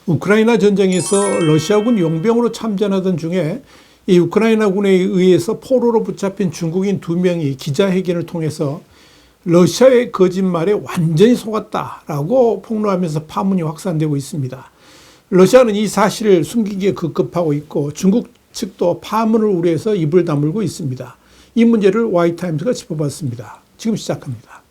우크라이나 전쟁에서 러시아군 용병으로 참전하던 중에 이 우크라이나군에 의해서 포로로 붙잡힌 중국인 2명이 기자회견을 통해서 러시아의 거짓말에 완전히 속았다라고 폭로하면서 파문이 확산되고 있습니다. 러시아는 이 사실을 숨기기에 급급하고 있고 중국 측도 파문을 우려해서 입을 다물고 있습니다. 이 문제를 와이타임즈가 짚어봤습니다. 지금 시작합니다.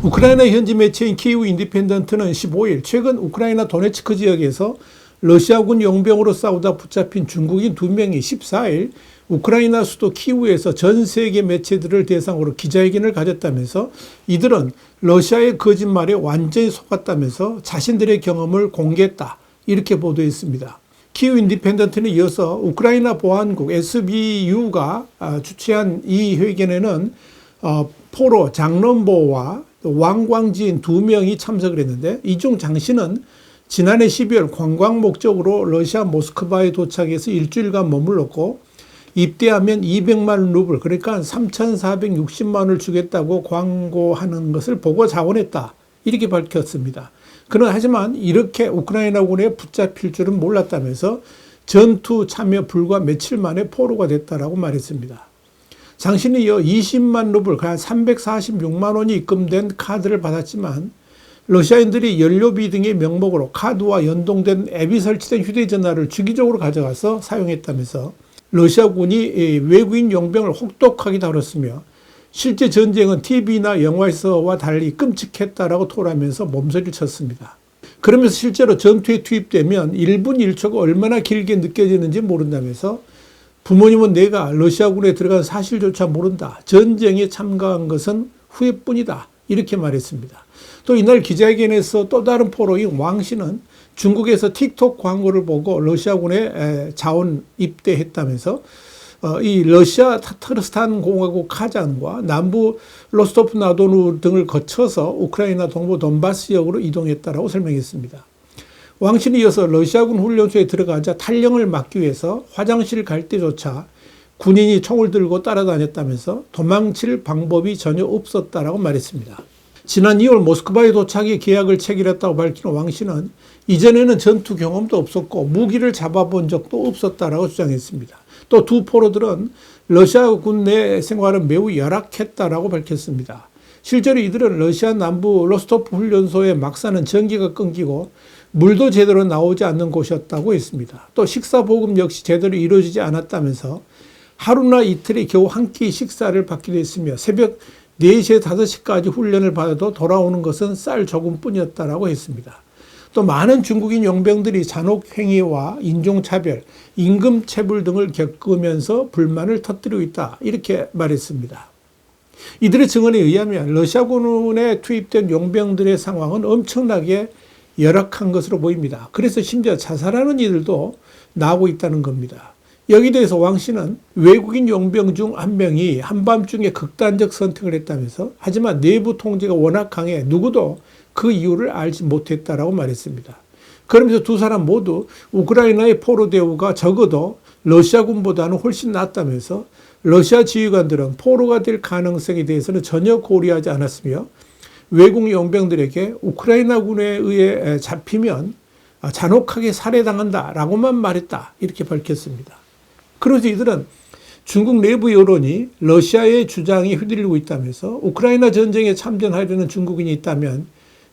우크라이나 현지 매체인 키이우 인디펜던트는 15일 최근 우크라이나 도네츠크 지역에서 러시아군 용병으로 싸우다 붙잡힌 중국인 2명이 14일 우크라이나 수도 키이우에서 전 세계 매체들을 대상으로 기자회견을 가졌다면서 이들은 러시아의 거짓말에 완전히 속았다면서 자신들의 경험을 공개했다, 이렇게 보도했습니다. 키이우 인디펜던트는 이어서 우크라이나 보안국 SBU가 주최한 이 회견에는 포로 장럼보와 왕광지인 2명이 참석을 했는데, 이 중 장 씨는 지난해 12월 관광 목적으로 러시아 모스크바에 도착해서 일주일간 머물렀고 입대하면 200만 루블, 그러니까 3,460만 원을 주겠다고 광고하는 것을 보고 자원했다, 이렇게 밝혔습니다. 그는 하지만 이렇게 우크라이나군에 붙잡힐 줄은 몰랐다면서 전투 참여 불과 며칠 만에 포로가 됐다라고 말했습니다. 장신은 이어 20만 루블, 한 346만 원이 입금된 카드를 받았지만 러시아인들이 연료비 등의 명목으로 카드와 연동된 앱이 설치된 휴대전화를 주기적으로 가져가서 사용했다면서 러시아군이 외국인 용병을 혹독하게 다뤘으며 실제 전쟁은 TV나 영화에서와 달리 끔찍했다라고 토로하면서 몸서리를 쳤습니다. 그러면서 실제로 전투에 투입되면 1분 1초가 얼마나 길게 느껴지는지 모른다면서 부모님은 내가 러시아군에 들어간 사실조차 모른다, 전쟁에 참가한 것은 후회뿐이다, 이렇게 말했습니다. 또 이날 기자회견에서 또 다른 포로인 왕 씨는 중국에서 틱톡 광고를 보고 러시아군에 자원 입대했다면서 이 러시아 타타르스탄 공화국 카잔과 남부 로스토프 나도누 등을 거쳐서 우크라이나 동부 돈바스 지역으로 이동했다라고 설명했습니다. 왕 씨는 이어서 러시아군 훈련소에 들어가자 탈영을 막기 위해서 화장실 갈 때조차 군인이 총을 들고 따라다녔다면서 도망칠 방법이 전혀 없었다라고 말했습니다. 지난 2월 모스크바에 도착해 계약을 체결했다고 밝힌 왕 씨는 이전에는 전투 경험도 없었고 무기를 잡아본 적도 없었다라고 주장했습니다. 또 두 포로들은 러시아군 내 생활은 매우 열악했다라고 밝혔습니다. 실제로 이들은 러시아 남부 로스토프 훈련소의 막사는 전기가 끊기고 물도 제대로 나오지 않는 곳이었다고 했습니다. 또 식사보급 역시 제대로 이루어지지 않았다면서 하루나 이틀에 겨우 한 끼 식사를 받기도 했으며 새벽 4시에 5시까지 훈련을 받아도 돌아오는 것은 쌀 조금뿐이었다라고 했습니다. 또 많은 중국인 용병들이 잔혹행위와 인종차별, 임금체불 등을 겪으면서 불만을 터뜨리고 있다, 이렇게 말했습니다. 이들의 증언에 의하면 러시아군에 투입된 용병들의 상황은 엄청나게 열악한 것으로 보입니다. 그래서 심지어 자살하는 이들도 나오고 있다는 겁니다. 여기에 대해서 왕 씨는 외국인 용병 중 한 명이 한밤중에 극단적 선택을 했다면서, 하지만 내부 통제가 워낙 강해 누구도 그 이유를 알지 못했다라고 말했습니다. 그러면서 두 사람 모두 우크라이나의 포로 대우가 적어도 러시아군보다는 훨씬 낫다면서 러시아 지휘관들은 포로가 될 가능성에 대해서는 전혀 고려하지 않았으며 외국 용병들에게 우크라이나군에 의해 잡히면 잔혹하게 살해당한다라고만 말했다, 이렇게 밝혔습니다. 그래서 이들은 중국 내부 여론이 러시아의 주장에 휘둘리고 있다면서 우크라이나 전쟁에 참전하려는 중국인이 있다면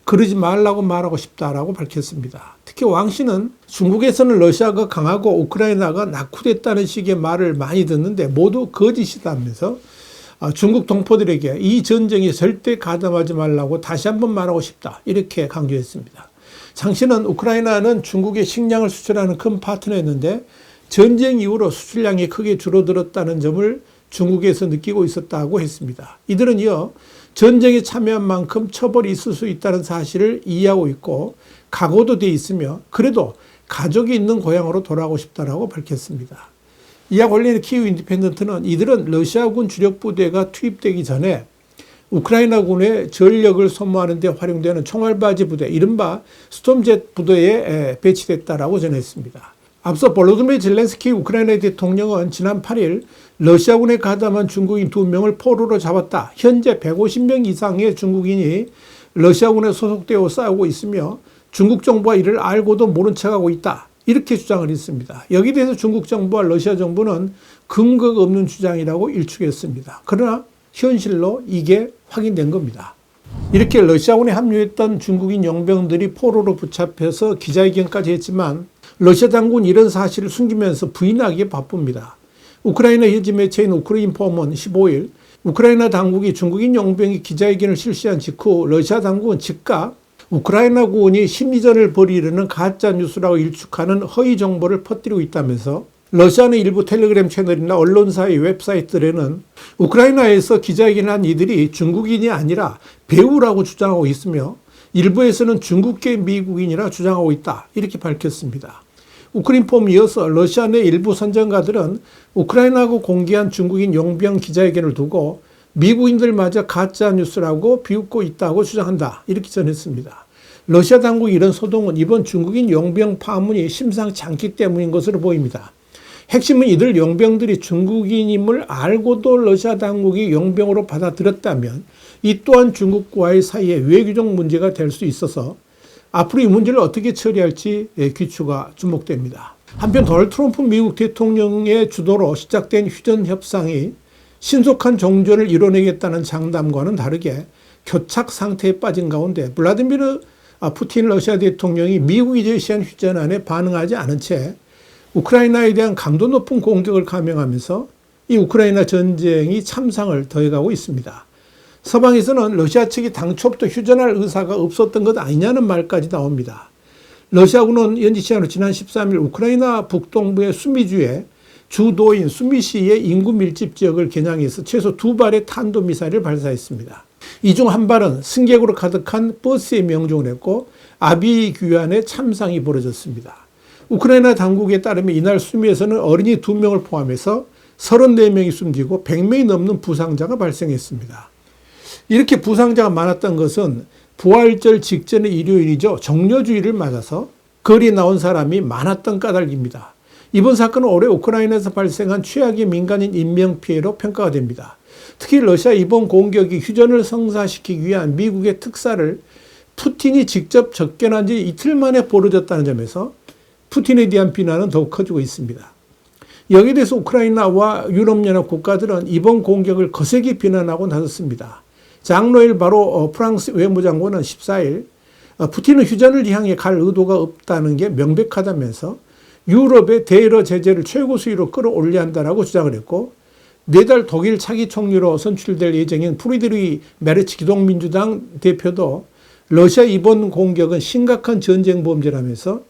그러지 말라고 말하고 싶다라고 밝혔습니다. 특히 왕 씨는 중국에서는 러시아가 강하고 우크라이나가 낙후됐다는 식의 말을 많이 듣는데 모두 거짓이다면서 중국 동포들에게 이 전쟁에 절대 가담하지 말라고 다시 한번 말하고 싶다, 이렇게 강조했습니다. 장 씨는 우크라이나는 중국에 식량을 수출하는 큰 파트너였는데 전쟁 이후로 수출량이 크게 줄어들었다는 점을 중국에서 느끼고 있었다고 했습니다. 이들은 이어 전쟁에 참여한 만큼 처벌이 있을 수 있다는 사실을 이해하고 있고 각오도 돼 있으며 그래도 가족이 있는 고향으로 돌아가고 싶다라고 밝혔습니다. 이와 관련해 키이우 인디펜던트는 이들은 러시아군 주력 부대가 투입되기 전에 우크라이나군의 전력을 소모하는 데 활용되는 총알바지 부대, 이른바 스톰젯 부대에 배치됐다라고 전했습니다. 앞서 볼로디미르 젤렌스키 우크라이나 대통령은 지난 8일 러시아군에 가담한 중국인 2명을 포로로 잡았다, 현재 150명 이상의 중국인이 러시아군에 소속되어 싸우고 있으며 중국 정부가 이를 알고도 모른 척하고 있다. 이렇게 주장을 했습니다. 여기에 대해서 중국 정부와 러시아 정부는 근거가 없는 주장이라고 일축했습니다. 그러나 현실로 이게 확인된 겁니다. 이렇게 러시아군에 합류했던 중국인 용병들이 포로로 붙잡혀서 기자회견까지 했지만 러시아 당국은 이런 사실을 숨기면서 부인하기에 바쁩니다. 우크라이나 현지 매체인 우크라인포먼은 15일 우크라이나 당국이 중국인 용병이 기자회견을 실시한 직후 러시아 당국은 즉각 우크라이나군이 심리전을 벌이려는 가짜뉴스라고 일축하는 허위 정보를 퍼뜨리고 있다면서 러시아는 일부 텔레그램 채널이나 언론사의 웹사이트들에는 우크라이나에서 기자회견을 한 이들이 중국인이 아니라 배우라고 주장하고 있으며 일부에서는 중국계 미국인이라 주장하고 있다. 이렇게 밝혔습니다. 우크라인폼에 이어서 러시아 내 일부 선전가들은 우크라이나가 공개한 중국인 용병 기자회견을 두고 미국인들마저 가짜뉴스라고 비웃고 있다고 주장한다. 이렇게 전했습니다. 러시아 당국의 이런 소동은 이번 중국인 용병 파문이 심상치 않기 때문인 것으로 보입니다. 핵심은 이들 용병들이 중국인임을 알고도 러시아 당국이 용병으로 받아들였다면 이 또한 중국과의 사이에 외교적 문제가 될 수 있어서 앞으로 이 문제를 어떻게 처리할지 귀추가 주목됩니다. 한편 도널드 트럼프 미국 대통령의 주도로 시작된 휴전 협상이 신속한 종전을 이뤄내겠다는 장담과는 다르게 교착 상태에 빠진 가운데 블라디미르 푸틴 러시아 대통령이 미국이 제시한 휴전안에 반응하지 않은 채 우크라이나에 대한 강도 높은 공격을 감행하면서 이 우크라이나 전쟁이 참상을 더해가고 있습니다. 서방에서는 러시아 측이 당초부터 휴전할 의사가 없었던 것 아니냐는 말까지 나옵니다. 러시아군은 현지 시간으로 지난 13일 우크라이나 북동부의 수미주의 주도인 수미시의 인구 밀집 지역을 겨냥해서 최소 2발의 탄도미사일을 발사했습니다. 이 중 한 발은 승객으로 가득한 버스에 명중을 했고 아비규환의 참상이 벌어졌습니다. 우크라이나 당국에 따르면 이날 수미에서는 어린이 2명을 포함해서 34명이 숨지고 100명이 넘는 부상자가 발생했습니다. 이렇게 부상자가 많았던 것은 부활절 직전의 일요일이죠. 정료주의를 맞아서 거리에 나온 사람이 많았던 까닭입니다. 이번 사건은 올해 우크라이나에서 발생한 최악의 민간인 인명피해로 평가가 됩니다. 특히 러시아 이번 공격이 휴전을 성사시키기 위한 미국의 특사를 푸틴이 직접 접견한 지 이틀 만에 벌어졌다는 점에서 푸틴에 대한 비난은 더욱 커지고 있습니다. 여기에 대해서 우크라이나와 유럽연합 국가들은 이번 공격을 거세게 비난하고 나섰습니다. 장노엘 바로 프랑스 외무장관은 14일 푸틴은 휴전을 향해 갈 의도가 없다는 게 명백하다면서 유럽의 대러 제재를 최고 수위로 끌어올려야 한다고 주장을 했고 내달 독일 차기 총리로 선출될 예정인 프리드리히 메르츠 기독민주당 대표도 러시아 이번 공격은 심각한 전쟁 범죄라면서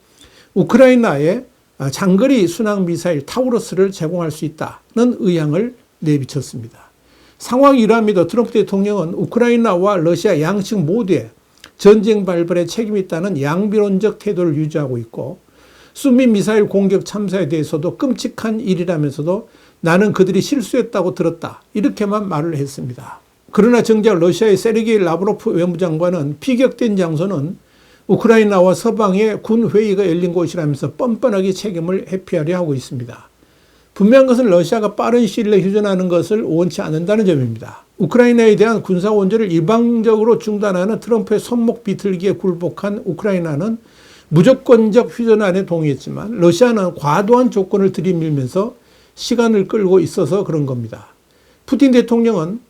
우크라이나에 장거리 순항미사일 타우러스를 제공할 수 있다는 의향을 내비쳤습니다. 상황이 이러함에도 트럼프 대통령은 우크라이나와 러시아 양측 모두에 전쟁 발발에 책임이 있다는 양비론적 태도를 유지하고 있고 수미 미사일 공격 참사에 대해서도 끔찍한 일이라면서도 나는 그들이 실수했다고 들었다. 이렇게만 말을 했습니다. 그러나 정작 러시아의 세르게이 라브로프 외무장관은 피격된 장소는 우크라이나와 서방의 군회의가 열린 곳이라면서 뻔뻔하게 책임을 회피하려 하고 있습니다. 분명한 것은 러시아가 빠른 시일 내에 휴전하는 것을 원치 않는다는 점입니다. 우크라이나에 대한 군사 원조를 일방적으로 중단하는 트럼프의 손목 비틀기에 굴복한 우크라이나는 무조건적 휴전안에 동의했지만 러시아는 과도한 조건을 들이밀면서 시간을 끌고 있어서 그런 겁니다. 푸틴 대통령은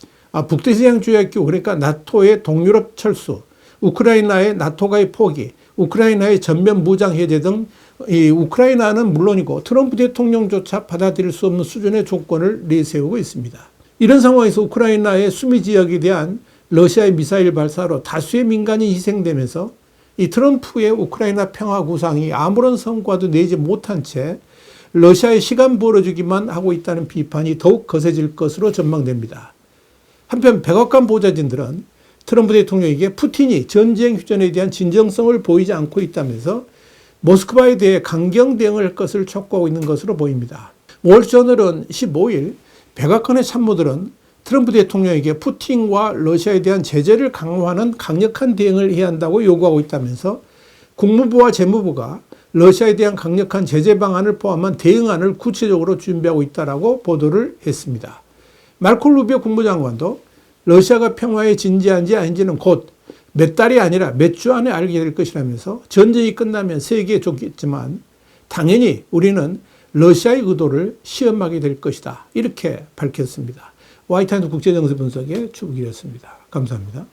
북대서양조약기구 그러니까 나토의 동유럽 철수, 우크라이나의 나토가의 포기, 우크라이나의 전면 무장 해제 등 이 우크라이나는 물론이고 트럼프 대통령조차 받아들일 수 없는 수준의 조건을 내세우고 있습니다. 이런 상황에서 우크라이나의 수미 지역에 대한 러시아의 미사일 발사로 다수의 민간이 희생되면서 이 트럼프의 우크라이나 평화 구상이 아무런 성과도 내지 못한 채 러시아의 시간 벌어주기만 하고 있다는 비판이 더욱 거세질 것으로 전망됩니다. 한편 백악관 보좌진들은 트럼프 대통령에게 푸틴이 전쟁 휴전에 대한 진정성을 보이지 않고 있다면서 모스크바에 대해 강경 대응을 할 것을 촉구하고 있는 것으로 보입니다. 월저널은 15일 백악관의 참모들은 트럼프 대통령에게 푸틴과 러시아에 대한 제재를 강화하는 강력한 대응을 해야 한다고 요구하고 있다면서 국무부와 재무부가 러시아에 대한 강력한 제재 방안을 포함한 대응안을 구체적으로 준비하고 있다고 보도를 했습니다. 마르코 루비오 국무장관도 러시아가 평화에 진지한지 아닌지는 곧 몇 달이 아니라 몇 주 안에 알게 될 것이라면서 전쟁이 끝나면 세계에 좋겠지만 당연히 우리는 러시아의 의도를 시험하게 될 것이다. 이렇게 밝혔습니다. 화이트하우스 국제정세 분석의 주북이었습니다. 감사합니다.